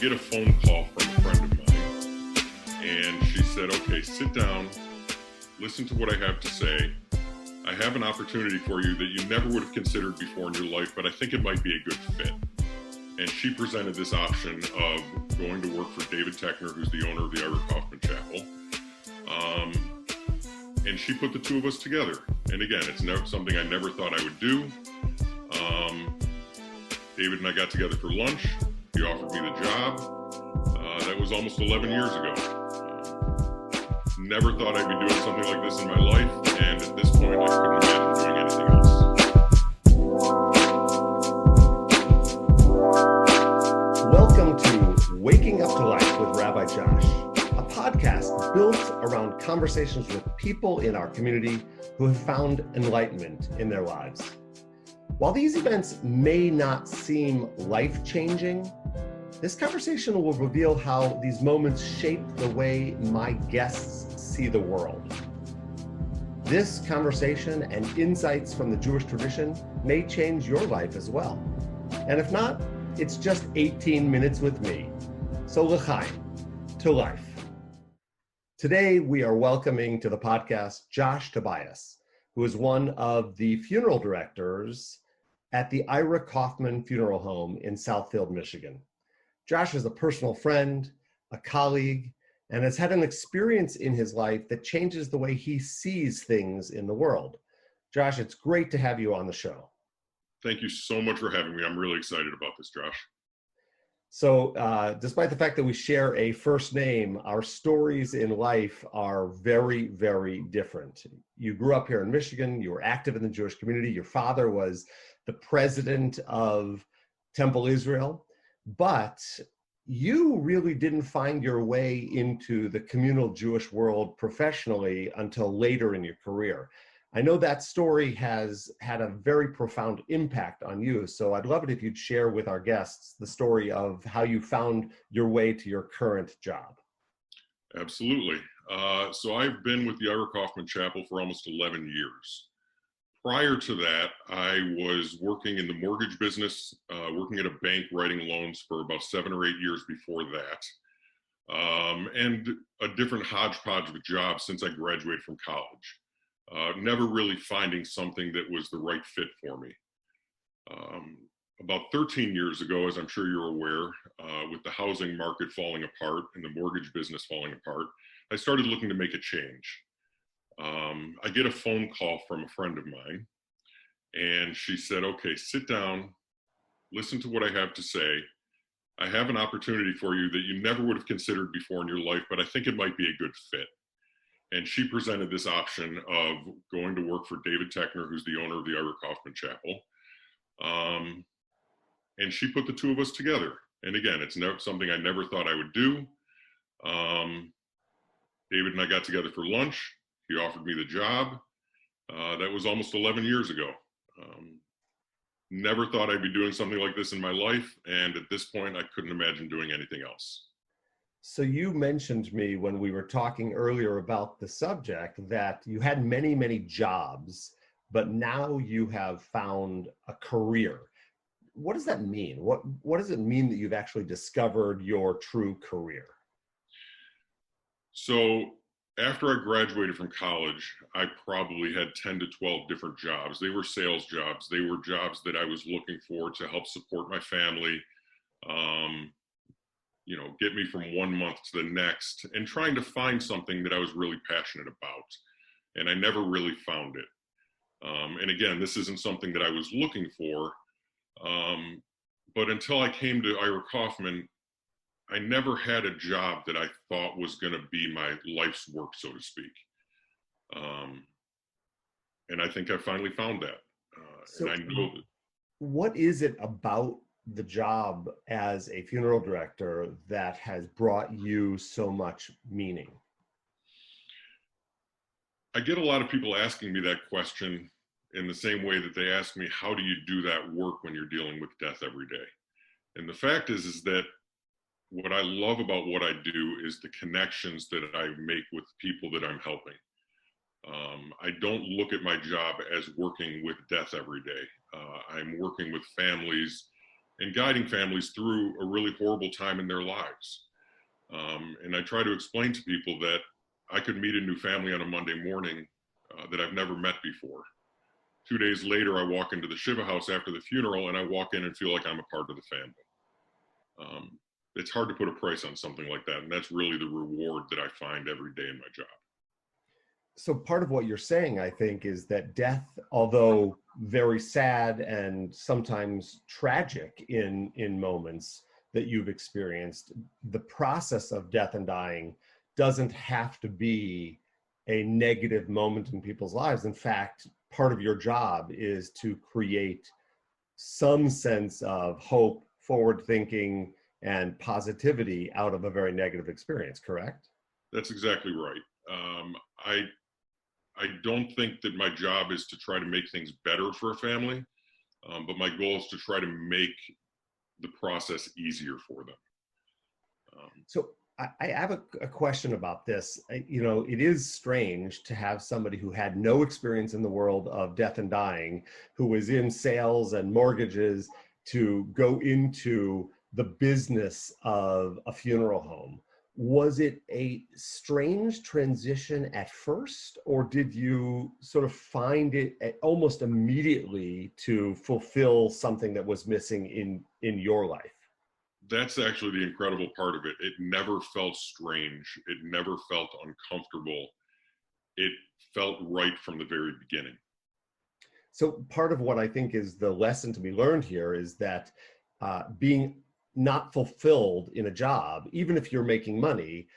get a phone call from a friend of mine, and she said, okay, sit down, listen to what I have to say. I have an opportunity for you that you never would have considered before in your life, but I think it might be a good fit. And she presented this option of going to work for David Techner, who's the owner of the Ira Kaufman Chapel. And she put the two of us together. And again, it's something I never thought I would do. David and I got together for lunch. He offered me the job. That was almost 11 years ago. Never thought I'd be doing something like this in my life. And at this point, I couldn't imagine doing anything else. Welcome to Waking Up to Life with Rabbi Josh, a podcast built around conversations with people in our community who have found enlightenment in their lives. While these events may not seem life-changing, this conversation will reveal how these moments shape the way my guests see the world. This conversation and insights from the Jewish tradition may change your life as well. And if not, it's just 18 minutes with me. So l'chaim, to life. Today, we are welcoming to the podcast Josh Tobias, who is one of the funeral directors at the Ira Kaufman Funeral Home in Southfield, Michigan. Josh is a personal friend, a colleague, and has had an experience in his life that changes the way he sees things in the world. Josh, it's great to have you on the show. Thank you so much for having me. I'm really excited about this, Josh. So despite the fact that we share a first name, our stories in life are very, very different. You grew up here in Michigan. You were active in the Jewish community. Your father was the president of Temple Israel, but you really didn't find your way into the communal Jewish world professionally until later in your career. I know that story has had a very profound impact on you, so I'd love it if you'd share with our guests the story of how you found your way to your current job. Absolutely. So I've been with the Ira Kaufman Chapel for almost 11 years. Prior to that, I was working in the mortgage business, working at a bank writing loans for about 7 or 8 years before that, and a different hodgepodge of jobs since I graduated from college. Never really finding something that was the right fit for me. About 13 years ago, as I'm sure you're aware, with the housing market falling apart and the mortgage business falling apart, I started looking to make a change. I get a phone call from a friend of mine, and she said, okay, sit down, listen to what I have to say. I have an opportunity for you that you never would have considered before in your life, but I think it might be a good fit. And she presented this option of going to work for David Techner, who's the owner of the Ira Kaufman Chapel. And she put the two of us together. And again, it's something I never thought I would do. David and I got together for lunch. He offered me the job. That was almost 11 years ago. Never thought I'd be doing something like this in my life. And at this point, I couldn't imagine doing anything else. So you mentioned to me when we were talking earlier about the subject that you had many, many jobs, but now you have found a career. What does that mean? What does it mean that you've actually discovered your true career? So after I graduated from college, I probably had 10 to 12 different jobs. They were sales jobs. They were jobs that I was looking for to help support my family, get me from 1 month to the next, and trying to find something that I was really passionate about. And I never really found it. And again, this isn't something that I was looking for. But until I came to Ira Kaufman, I never had a job that I thought was going to be my life's work, so to speak. And I think I finally found that. So and I know that. What is it about the job as a funeral director that has brought you so much meaning? I get a lot of people asking me that question in the same way that they ask me, how do you do that work when you're dealing with death every day? And the fact is that what I love about what I do is the connections that I make with people that I'm helping. I don't look at my job as working with death every day. I'm working with families and guiding families through a really horrible time in their lives. And I try to explain to people that I could meet a new family on a Monday morning that I've never met before. 2 days later, I walk into the Shiva house after the funeral, and I walk in and feel like I'm a part of the family. It's hard to put a price on something like that, and that's really the reward that I find every day in my job. So part of what you're saying, I think, is that death, although very sad and sometimes tragic in moments that you've experienced, the process of death and dying doesn't have to be a negative moment in people's lives. In fact, part of your job is to create some sense of hope, forward thinking, and positivity out of a very negative experience, correct? That's exactly right. I don't think that my job is to try to make things better for a family, but my goal is to try to make the process easier for them. So I have a question about this. You know, it is strange to have somebody who had no experience in the world of death and dying, who was in sales and mortgages, to go into the business of a funeral home. Was it a strange transition at first, or did you sort of find it almost immediately to fulfill something that was missing in your life? That's actually the incredible part of it. It never felt strange. It never felt uncomfortable. It felt right from the very beginning. So part of what I think is the lesson to be learned here is that being not fulfilled in a job, even if you're making money,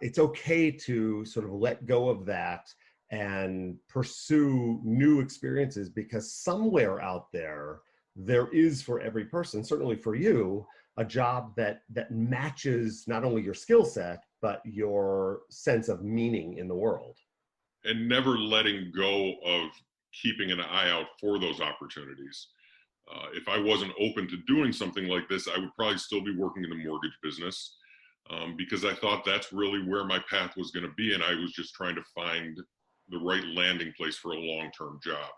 it's okay to sort of let go of that and pursue new experiences, because somewhere out there, there is for every person, certainly for you, a job that matches not only your skill set, but your sense of meaning in the world. And never letting go of keeping an eye out for those opportunities. If I wasn't open to doing something like this, I would probably still be working in the mortgage business, because I thought that's really where my path was going to be. And I was just trying to find the right landing place for a long-term job.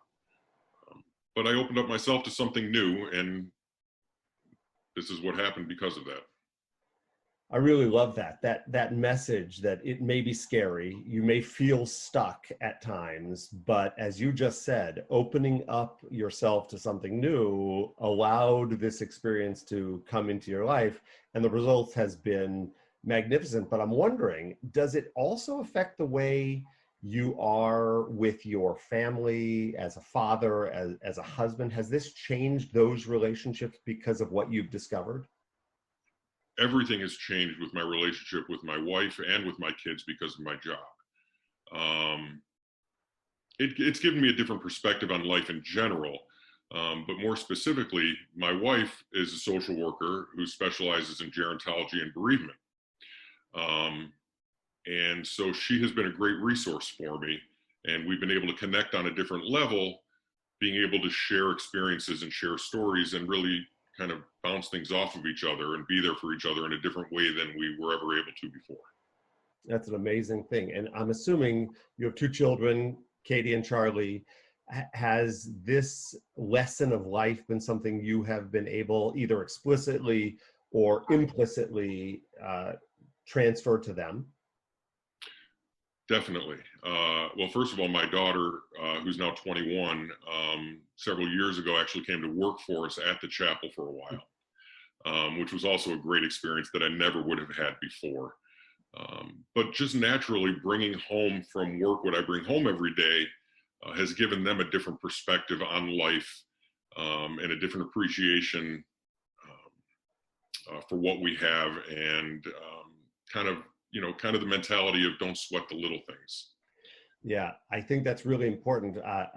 But I opened up myself to something new, and this is what happened because of that. I really love that message that it may be scary, you may feel stuck at times, but as you just said, opening up yourself to something new allowed this experience to come into your life, and the result has been magnificent. But I'm wondering, does it also affect the way you are with your family, as a father, as a husband? Has this changed those relationships because of what you've discovered? Everything has changed with my relationship with my wife and with my kids because of my job. It's given me a different perspective on life in general, but more specifically, my wife is a social worker who specializes in gerontology and bereavement. And so she has been a great resource for me, and we've been able to connect on a different level, being able to share experiences and share stories and really kind of bounce things off of each other and be there for each other in a different way than we were ever able to before. That's an amazing thing. And I'm assuming you have two children, Katie and Charlie. Has this lesson of life been something you have been able, either explicitly or implicitly, transfer to them? Definitely. Well, first of all, my daughter, who's now 21, several years ago actually came to work for us at the chapel for a while, which was also a great experience that I never would have had before. But just naturally bringing home from work what I bring home every day has given them a different perspective on life, and a different appreciation for what we have, and kind of the mentality of don't sweat the little things. Yeah, I think that's really important.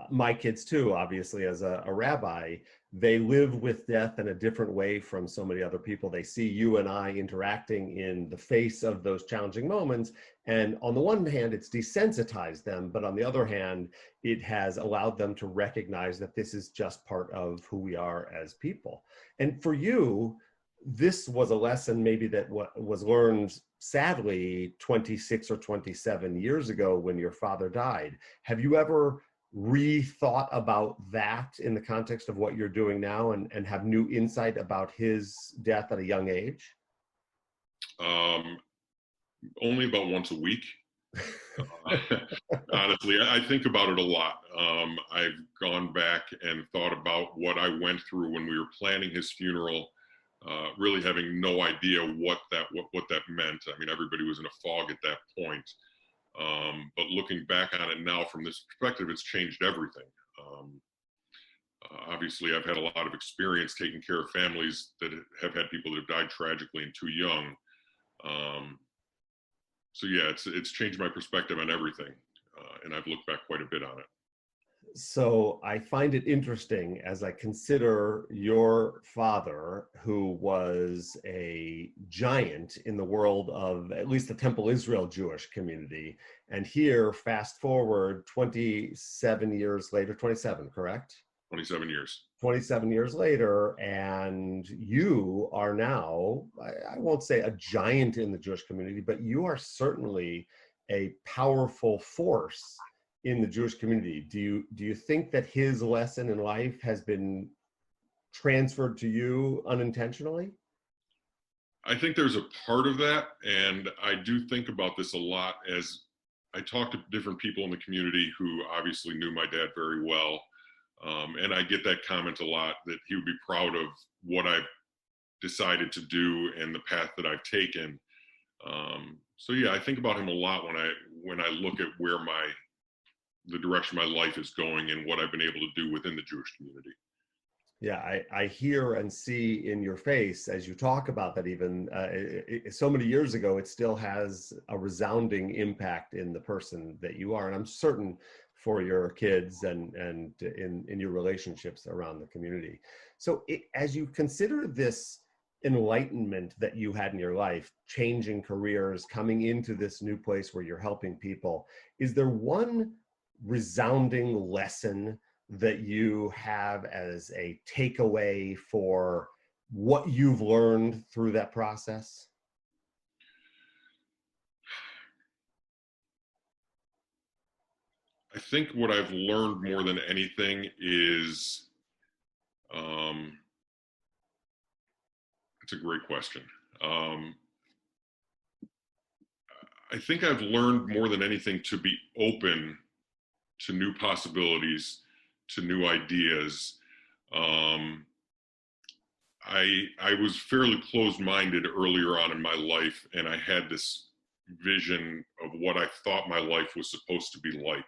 My kids too, obviously, as a rabbi, they live with death in a different way from so many other people. They see you and I interacting in the face of those challenging moments. And on the one hand, it's desensitized them, but on the other hand, it has allowed them to recognize that this is just part of who we are as people. And for you, this was a lesson maybe that was learned, sadly, 26 or 27 years ago when your father died. Have you ever rethought about that in the context of what you're doing now and have new insight about his death at a young age? Only about once a week. Honestly, I think about it a lot. I've gone back and thought about what I went through when we were planning his funeral, really having no idea what that meant. I mean, everybody was in a fog at that point. But looking back on it now from this perspective, it's changed everything. Obviously, I've had a lot of experience taking care of families that have had people that have died tragically and too young. So yeah, it's changed my perspective on everything, and I've looked back quite a bit on it. So I find it interesting as I consider your father, who was a giant in the world of at least the Temple Israel Jewish community. And here, fast forward 27 years later, 27, correct? 27 years. 27 years later, and you are now, I won't say a giant in the Jewish community, but you are certainly a powerful force in the Jewish community. Do you think that his lesson in life has been transferred to you unintentionally? I think there's a part of that, and I do think about this a lot as I talk to different people in the community who obviously knew my dad very well. And I get that comment a lot, that he would be proud of what I've decided to do and the path that I've taken. So yeah, I think about him a lot when I look at where the direction my life is going and what I've been able to do within the Jewish community. Yeah, I hear and see in your face as you talk about that, even so many years ago, it still has a resounding impact in the person that you are. And I'm certain for your kids and in your relationships around the community. So as you consider this enlightenment that you had in your life, changing careers, coming into this new place where you're helping people, is there one resounding lesson that you have as a takeaway for what you've learned through that process? I think what I've learned more than anything is, it's a great question. I think I've learned more than anything to be open to new possibilities, to new ideas. I was fairly closed-minded earlier on in my life, and I had this vision of what I thought my life was supposed to be like.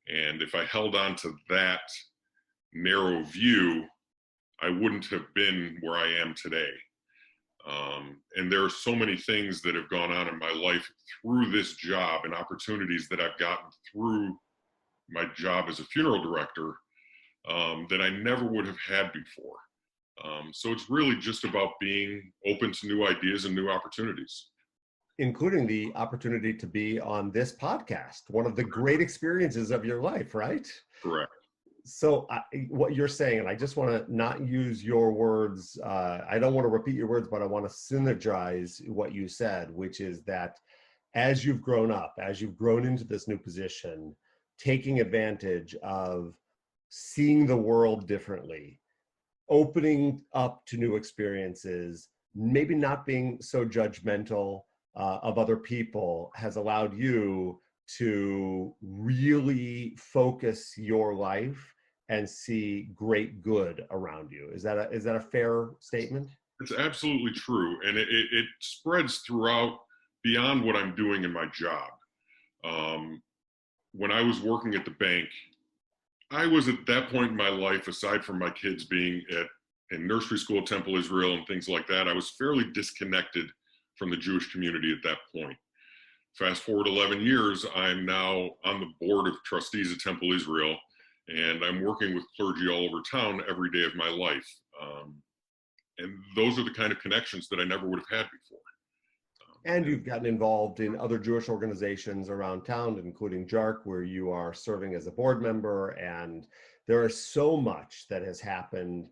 And if I held on to that narrow view, I wouldn't have been where I am today. And there are so many things that have gone on in my life through this job and opportunities that I've gotten through my job as a funeral director that I never would have had before. So it's really just about being open to new ideas and new opportunities. Including the opportunity to be on this podcast, one of the great experiences of your life, right? Correct. So what you're saying, and I just want to not use your words, I don't want to repeat your words, but I want to synergize what you said, which is that as you've grown up, as you've grown into this new position, taking advantage of seeing the world differently, opening up to new experiences, maybe not being so judgmental of other people, has allowed you to really focus your life and see great good around you. Is that a fair statement? It's absolutely true. And it spreads throughout beyond what I'm doing in my job. When I was working at the bank, I was at that point in my life, aside from my kids being in nursery school at Temple Israel and things like that, I was fairly disconnected from the Jewish community at that point. Fast forward 11 years, I'm now on the board of trustees at Temple Israel, and I'm working with clergy all over town every day of my life. And those are the kind of connections that I never would have had before. And you've gotten involved in other Jewish organizations around town, including JARC, where you are serving as a board member. And there is so much that has happened,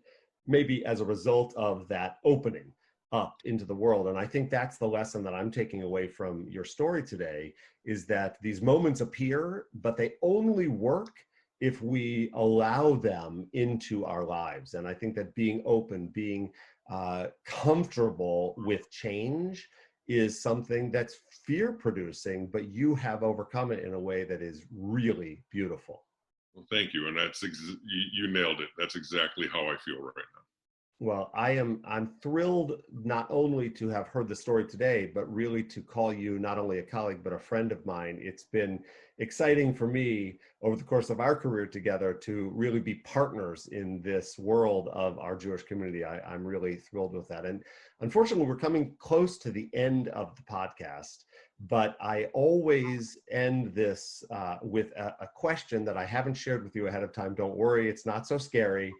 maybe as a result of that opening up into the world. And I think that's the lesson that I'm taking away from your story today, is that these moments appear, but they only work if we allow them into our lives. And I think that being open, being comfortable with change is something that's fear producing, but you have overcome it in a way that is really beautiful. Well, thank you. And you nailed it. That's exactly how I feel right now. Well, I'm thrilled not only to have heard the story today, but really to call you not only a colleague, but a friend of mine. It's been exciting for me over the course of our career together to really be partners in this world of our Jewish community. I'm really thrilled with that. And unfortunately, we're coming close to the end of the podcast, but I always end this with a question that I haven't shared with you ahead of time. Don't worry, it's not so scary.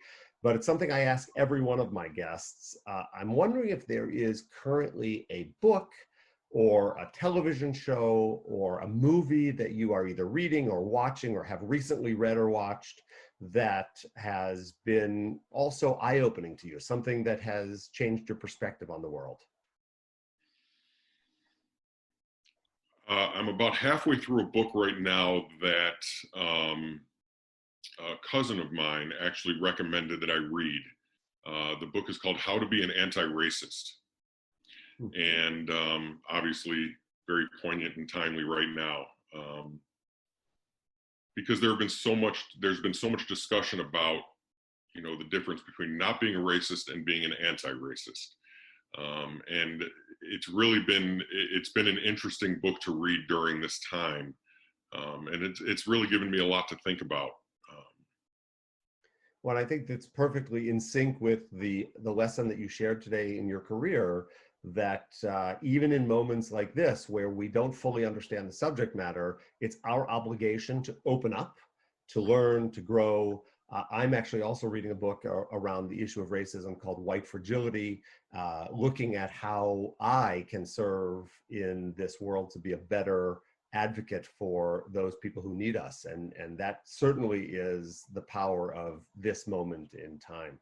But it's something I ask every one of my guests. I'm wondering if there is currently a book or a television show or a movie that you are either reading or watching or have recently read or watched that has been also eye-opening to you, something that has changed your perspective on the world. I'm about halfway through a book right now that a cousin of mine actually recommended that I read. The book is called How to Be an Anti-Racist. And obviously very poignant and timely right now. Because there's been so much discussion about, the difference between not being a racist and being an anti-racist. And it's been an interesting book to read during this time. And it's really given me a lot to think about. Well, I think that's perfectly in sync with the lesson that you shared today in your career, that even in moments like this, where we don't fully understand the subject matter, it's our obligation to open up, to learn, to grow. I'm actually also reading a book around the issue of racism called White Fragility, looking at how I can serve in this world to be a better advocate for those people who need us. And that certainly is the power of this moment in time.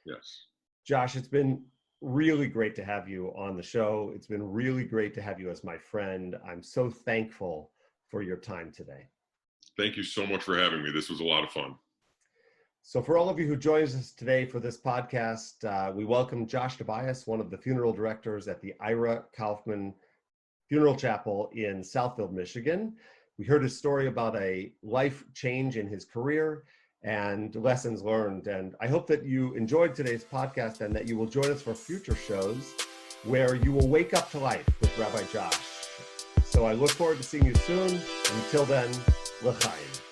Yes. Josh, it's been really great to have you on the show. It's been really great to have you as my friend. I'm so thankful for your time today. Thank you so much for having me. This was a lot of fun. So for all of you who joined us today for this podcast, we welcome Josh Tobias, one of the funeral directors at the Ira Kaufman Chapel in Southfield, Michigan. We heard his story about a life change in his career and lessons learned. And I hope that you enjoyed today's podcast and that you will join us for future shows where you will wake up to life with Rabbi Josh. So I look forward to seeing you soon. Until then, l'chaim.